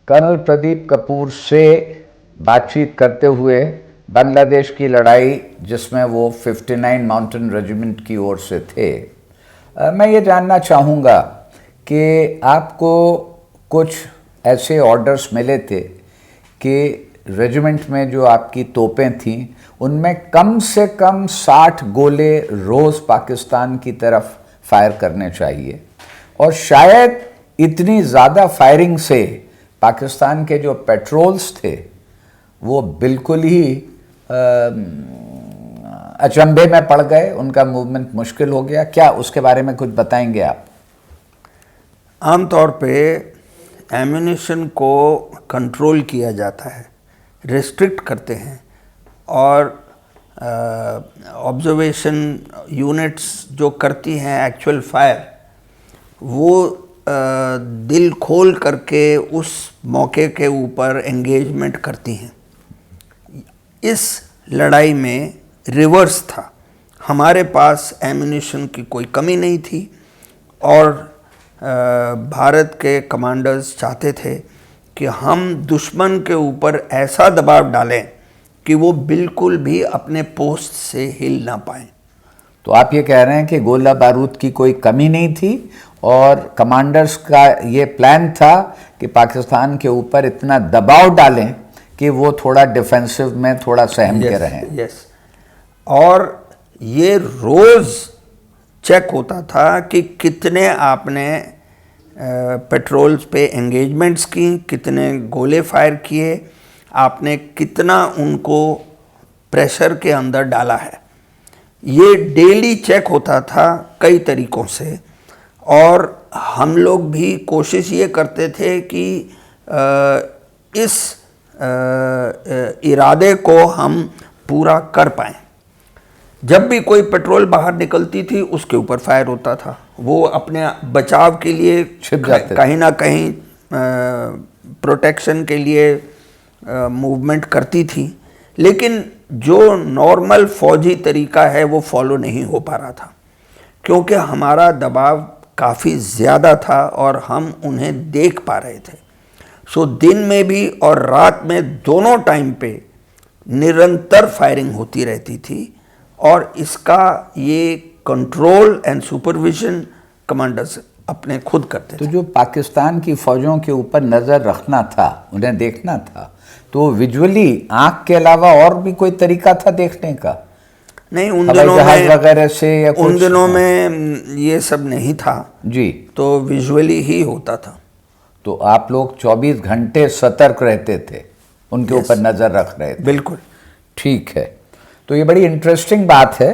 Colonel Pradeep Kapoor से बातचीत करते हुए बांग्लादेश की लड़ाई जिसमें वो 59 माउंटेन रेजिमेंट की ओर से थे, मैं ये जानना चाहूँगा कि आपको कुछ ऐसे ऑर्डर्स मिले थे कि रेजिमेंट में जो आपकी तोपें थीं उनमें कम से कम 60 गोले रोज़ पाकिस्तान की तरफ फायर करने चाहिए, और शायद इतनी ज़्यादा फायरिंग से पाकिस्तान के जो पेट्रोल्स थे वो बिल्कुल ही अचंभे में पड़ गए, उनका मूवमेंट मुश्किल हो गया। क्या उसके बारे में कुछ बताएंगे आप? आमतौर पे एम्यूनिशन को कंट्रोल किया जाता है, रिस्ट्रिक्ट करते हैं, और ऑब्जर्वेशन यूनिट्स जो करती हैं एक्चुअल फायर, वो दिल खोल करके उस मौके के ऊपर एंगेजमेंट करती हैं। इस लड़ाई में रिवर्स था, हमारे पास एम्यूनिशन की कोई कमी नहीं थी, और भारत के कमांडर्स चाहते थे कि हम दुश्मन के ऊपर ऐसा दबाव डालें कि वो बिल्कुल भी अपने पोस्ट से हिल ना पाएं। तो आप ये कह रहे हैं कि गोला बारूद की कोई कमी नहीं थी और कमांडर्स का ये प्लान था कि पाकिस्तान के ऊपर इतना दबाव डालें कि वो थोड़ा डिफेंसिव में थोड़ा सहम के रहें। यस, और ये रोज़ चेक होता था कि कितने आपने पेट्रोल्स पे एंगेजमेंट्स की, कितने गोले फायर किए, आपने कितना उनको प्रेशर के अंदर डाला है। ये डेली चेक होता था कई तरीक़ों से, और हम लोग भी कोशिश ये करते थे कि इस इरादे को हम पूरा कर पाएँ। जब भी कोई पेट्रोल बाहर निकलती थी उसके ऊपर फायर होता था, वो अपने बचाव के लिए कहीं ना कहीं प्रोटेक्शन के लिए मूवमेंट करती थी, लेकिन जो नॉर्मल फौजी तरीका है वो फॉलो नहीं हो पा रहा था, क्योंकि हमारा दबाव काफ़ी ज़्यादा था और हम उन्हें देख पा रहे थे। सो दिन में भी और रात में दोनों टाइम पे निरंतर फायरिंग होती रहती थी, और इसका ये कंट्रोल एंड सुपरविजन कमांडर्स अपने खुद करते थे। तो जो पाकिस्तान की फ़ौजों के ऊपर नज़र रखना था, उन्हें देखना था, तो विजुअली आँख के अलावा और भी कोई तरीका था देखने का? नहीं, उन दिनों में वगैरह से या उन दिनों में ये सब नहीं था जी, तो विजुअली ही होता था। तो आप लोग 24 घंटे सतर्क रहते थे, उनके ऊपर नज़र रख रहे थे? बिल्कुल। ठीक है, तो ये बड़ी इंटरेस्टिंग बात है,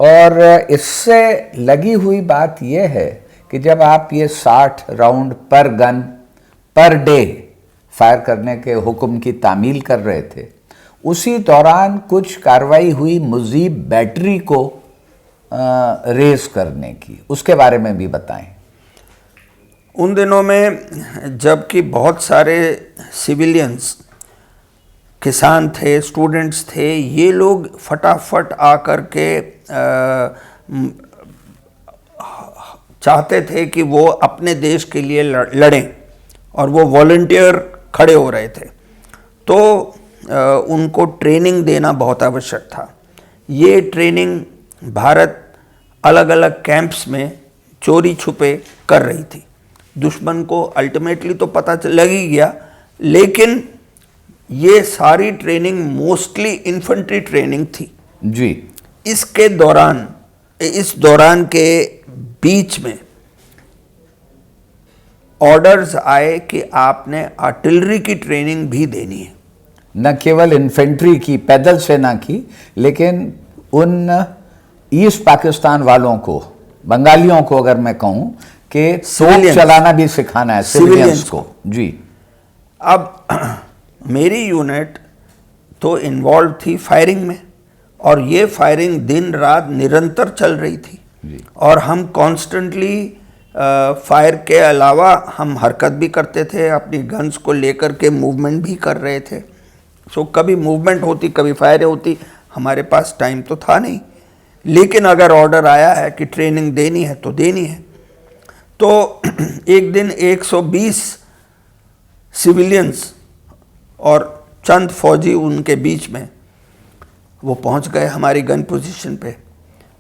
और इससे लगी हुई बात यह है कि जब आप ये 60 राउंड पर गन पर डे फायर करने के हुक्म की तामील कर रहे थे, उसी दौरान कुछ कार्रवाई हुई मुजीब बैटरी को रेस करने की, उसके बारे में भी बताएं। उन दिनों में जबकि बहुत सारे सिविलियंस, किसान थे, स्टूडेंट्स थे, ये लोग फटाफट आकर के चाहते थे कि वो अपने देश के लिए लड़ें, और वो वॉलंटियर खड़े हो रहे थे, तो उनको ट्रेनिंग देना बहुत आवश्यक था। ये ट्रेनिंग भारत अलग अलग कैंप्स में चोरी छुपे कर रही थी। दुश्मन को अल्टीमेटली तो पता लग ही गया, लेकिन ये सारी ट्रेनिंग मोस्टली इन्फेंट्री ट्रेनिंग थी जी। इसके दौरान, इस दौरान के बीच में ऑर्डर्स आए कि आपने आर्टिलरी की ट्रेनिंग भी देनी है। न केवल इन्फेंट्री की, पैदल सेना की, लेकिन उन ईस्ट पाकिस्तान वालों को, बंगालियों को अगर मैं कहूँ कि तोप चलाना भी सिखाना है सिविलियंस को। जी। अब मेरी यूनिट तो इन्वॉल्व थी फायरिंग में, और ये फायरिंग दिन रात निरंतर चल रही थी जी। और हम कॉन्स्टेंटली फायर के अलावा हम हरकत भी करते थे, अपनी गन्स को लेकर के मूवमेंट भी कर रहे थे। सो कभी मूवमेंट होती, कभी फायर होती, हमारे पास टाइम तो था नहीं, लेकिन अगर ऑर्डर आया है कि ट्रेनिंग देनी है तो देनी है। तो एक दिन 120 सिविलियंस और चंद फौजी उनके बीच में वो पहुंच गए हमारी गन पोजीशन पे,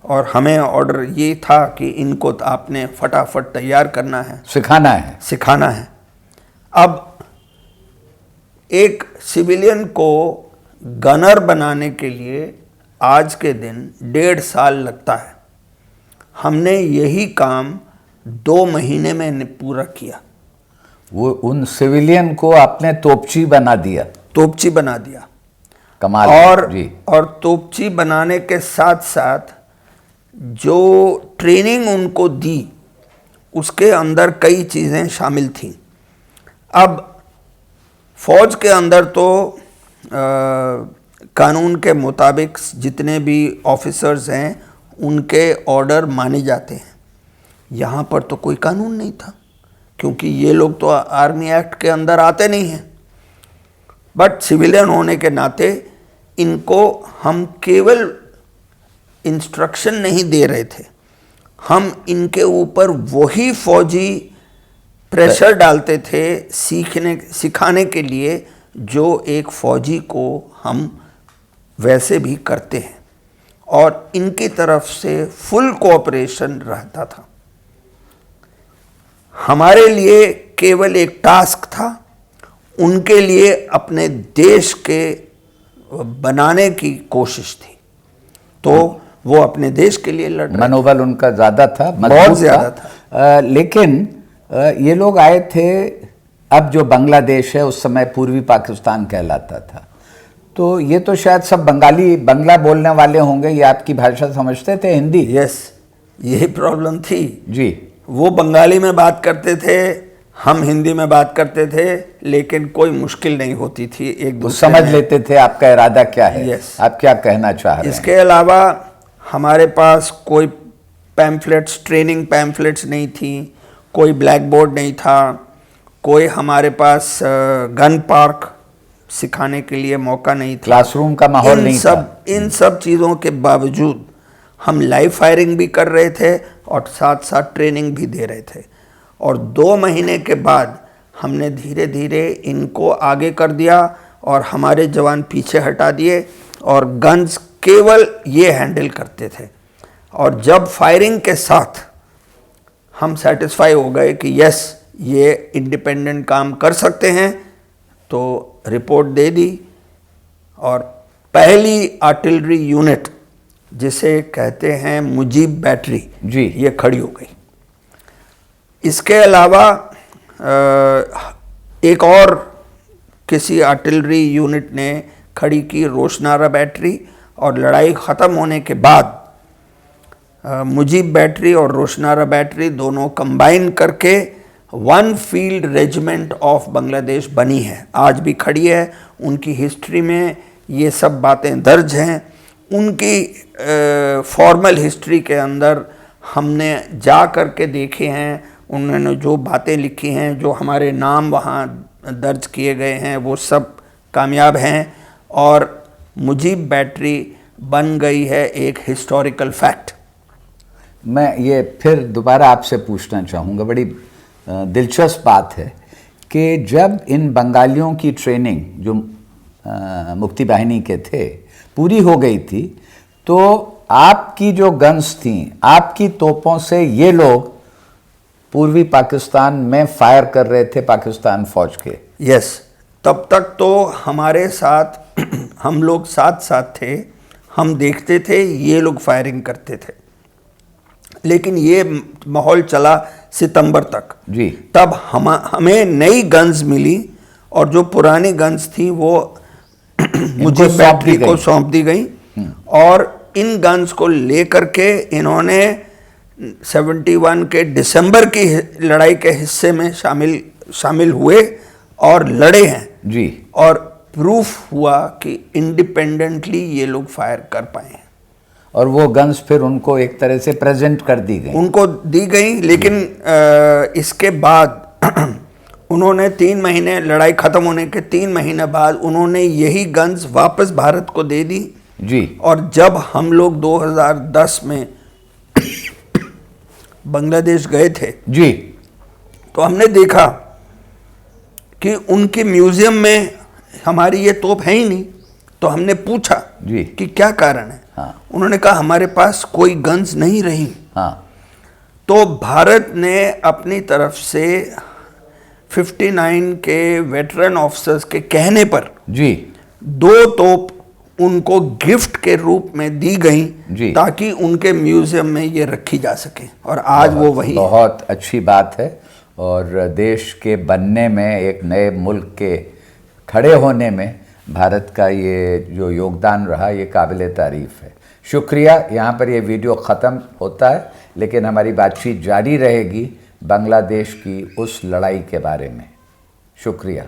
और हमें ऑर्डर ये था कि इनको तो आपने फटाफट तैयार करना है, सिखाना है। अब एक सिविलियन को गनर बनाने के लिए आज के दिन 1.5 साल लगता है। हमने यही काम 2 महीने में पूरा किया। वो उन सिविलियन को आपने तोपची बना दिया। कमाल जी। और तोपची बनाने के साथ साथ जो ट्रेनिंग उनको दी उसके अंदर कई चीज़ें शामिल थीं। अब फौज के अंदर तो कानून के मुताबिक जितने भी ऑफिसर्स हैं उनके ऑर्डर माने जाते हैं। यहाँ पर तो कोई कानून नहीं था, क्योंकि ये लोग तो आर्मी एक्ट के अंदर आते नहीं हैं। बट सिविलियन होने के नाते इनको हम केवल इंस्ट्रक्शन नहीं दे रहे थे, हम इनके ऊपर वही फौजी प्रेशर डालते थे सिखाने के लिए जो एक फौजी को हम वैसे भी करते हैं, और इनकी तरफ से फुल कोऑपरेशन रहता था। हमारे लिए केवल एक टास्क था, उनके लिए अपने देश के बनाने की कोशिश थी। तो वो अपने देश के लिए लड़ रहे थे। मनोबल उनका ज़्यादा था, बहुत ज़्यादा था। लेकिन ये लोग आए थे, अब जो बांग्लादेश है उस समय पूर्वी पाकिस्तान कहलाता था, तो ये तो शायद सब बंगला बोलने वाले होंगे। ये आपकी भाषा समझते थे, हिंदी? यस, यही प्रॉब्लम थी जी। वो बंगाली में बात करते थे, हम हिंदी में बात करते थे, लेकिन कोई मुश्किल नहीं होती थी, एक दूसरे समझ लेते थे आपका इरादा क्या है। Yes. आप क्या कहना चाह रहे हैं? इसके अलावा हमारे पास कोई पैम्फलेट्स, ट्रेनिंग पैम्फलेट्स नहीं थी, कोई ब्लैक बोर्ड नहीं था, कोई हमारे पास गन पार्क सिखाने के लिए मौका नहीं था, क्लासरूम का माहौल नहीं था। इन सब चीज़ों के बावजूद हम लाइव फायरिंग भी कर रहे थे और साथ साथ ट्रेनिंग भी दे रहे थे। और 2 महीने के बाद हमने धीरे धीरे इनको आगे कर दिया और हमारे जवान पीछे हटा दिए, और गन्स केवल ये हैंडल करते थे। और जब फायरिंग के साथ हम सेटिस्फाई हो गए कि यस ये इंडिपेंडेंट काम कर सकते हैं, तो रिपोर्ट दे दी, और पहली आर्टिलरी यूनिट जिसे कहते हैं मुजीब बैटरी जी, ये खड़ी हो गई। इसके अलावा एक और किसी आर्टिलरी यूनिट ने खड़ी की रोशनारा बैटरी, और लड़ाई ख़त्म होने के बाद मुजीब बैटरी और रोशनारा बैटरी दोनों कंबाइन करके 1 फील्ड रेजिमेंट ऑफ बांग्लादेश बनी है, आज भी खड़ी है। उनकी हिस्ट्री में ये सब बातें दर्ज हैं। उनकी फॉर्मल हिस्ट्री के अंदर हमने जा कर के देखे हैं, उन्होंने जो बातें लिखी हैं, जो हमारे नाम वहाँ दर्ज किए गए हैं, वो सब कामयाब हैं, और मुजीब बैटरी बन गई है एक हिस्टोरिकल फैक्ट। मैं ये फिर दोबारा आपसे पूछना चाहूँगा, बड़ी दिलचस्प बात है कि जब इन बंगालियों की ट्रेनिंग जो मुक्ति बाहिनी के थे पूरी हो गई थी, तो आपकी जो गन्स थीं, आपकी तोपों से ये लोग पूर्वी पाकिस्तान में फायर कर रहे थे पाकिस्तान फौज के। यस, तब तक तो हमारे साथ हम लोग साथ साथ थे, हम देखते थे ये लोग फायरिंग करते थे, लेकिन ये माहौल चला सितंबर तक जी। तब हमें नई गन्स मिली, और जो पुरानी गन्स थी वो मुझे बैटरी को सौंप दी गई, और इन गन्स को लेकर के इन्होंने 71 के दिसंबर की लड़ाई के हिस्से में शामिल हुए और लड़े हैं जी, और प्रूफ हुआ कि इंडिपेंडेंटली ये लोग फायर कर पाए हैं। और वो गन्स फिर उनको एक तरह से प्रेजेंट कर दी गई, उनको दी गई, लेकिन इसके बाद उन्होंने 3 महीने, लड़ाई ख़त्म होने के 3 महीने बाद उन्होंने यही गन्स वापस भारत को दे दी जी। और जब हम लोग 2010 में बांग्लादेश गए थे जी, तो हमने देखा कि उनके म्यूजियम में हमारी ये तोप है ही नहीं। तो हमने पूछा जी। कि क्या कारण है। हाँ। उन्होंने कहा हमारे पास कोई गन्स नहीं रही। हाँ। तो भारत ने अपनी तरफ से 59 के वेटरन ऑफिसर्स के कहने पर जी 2 तोप उनको गिफ्ट के रूप में दी गई जी। ताकि उनके म्यूजियम में ये रखी जा सके, और आज वो वही है। बहुत अच्छी बात है, और देश के बनने में, एक नए मुल्क के खड़े होने में भारत का ये जो योगदान रहा, ये काबिल तारीफ़ है। शुक्रिया। यहाँ पर ये वीडियो ख़त्म होता है, लेकिन हमारी बातचीत जारी रहेगी बांग्लादेश की उस लड़ाई के बारे में। शुक्रिया।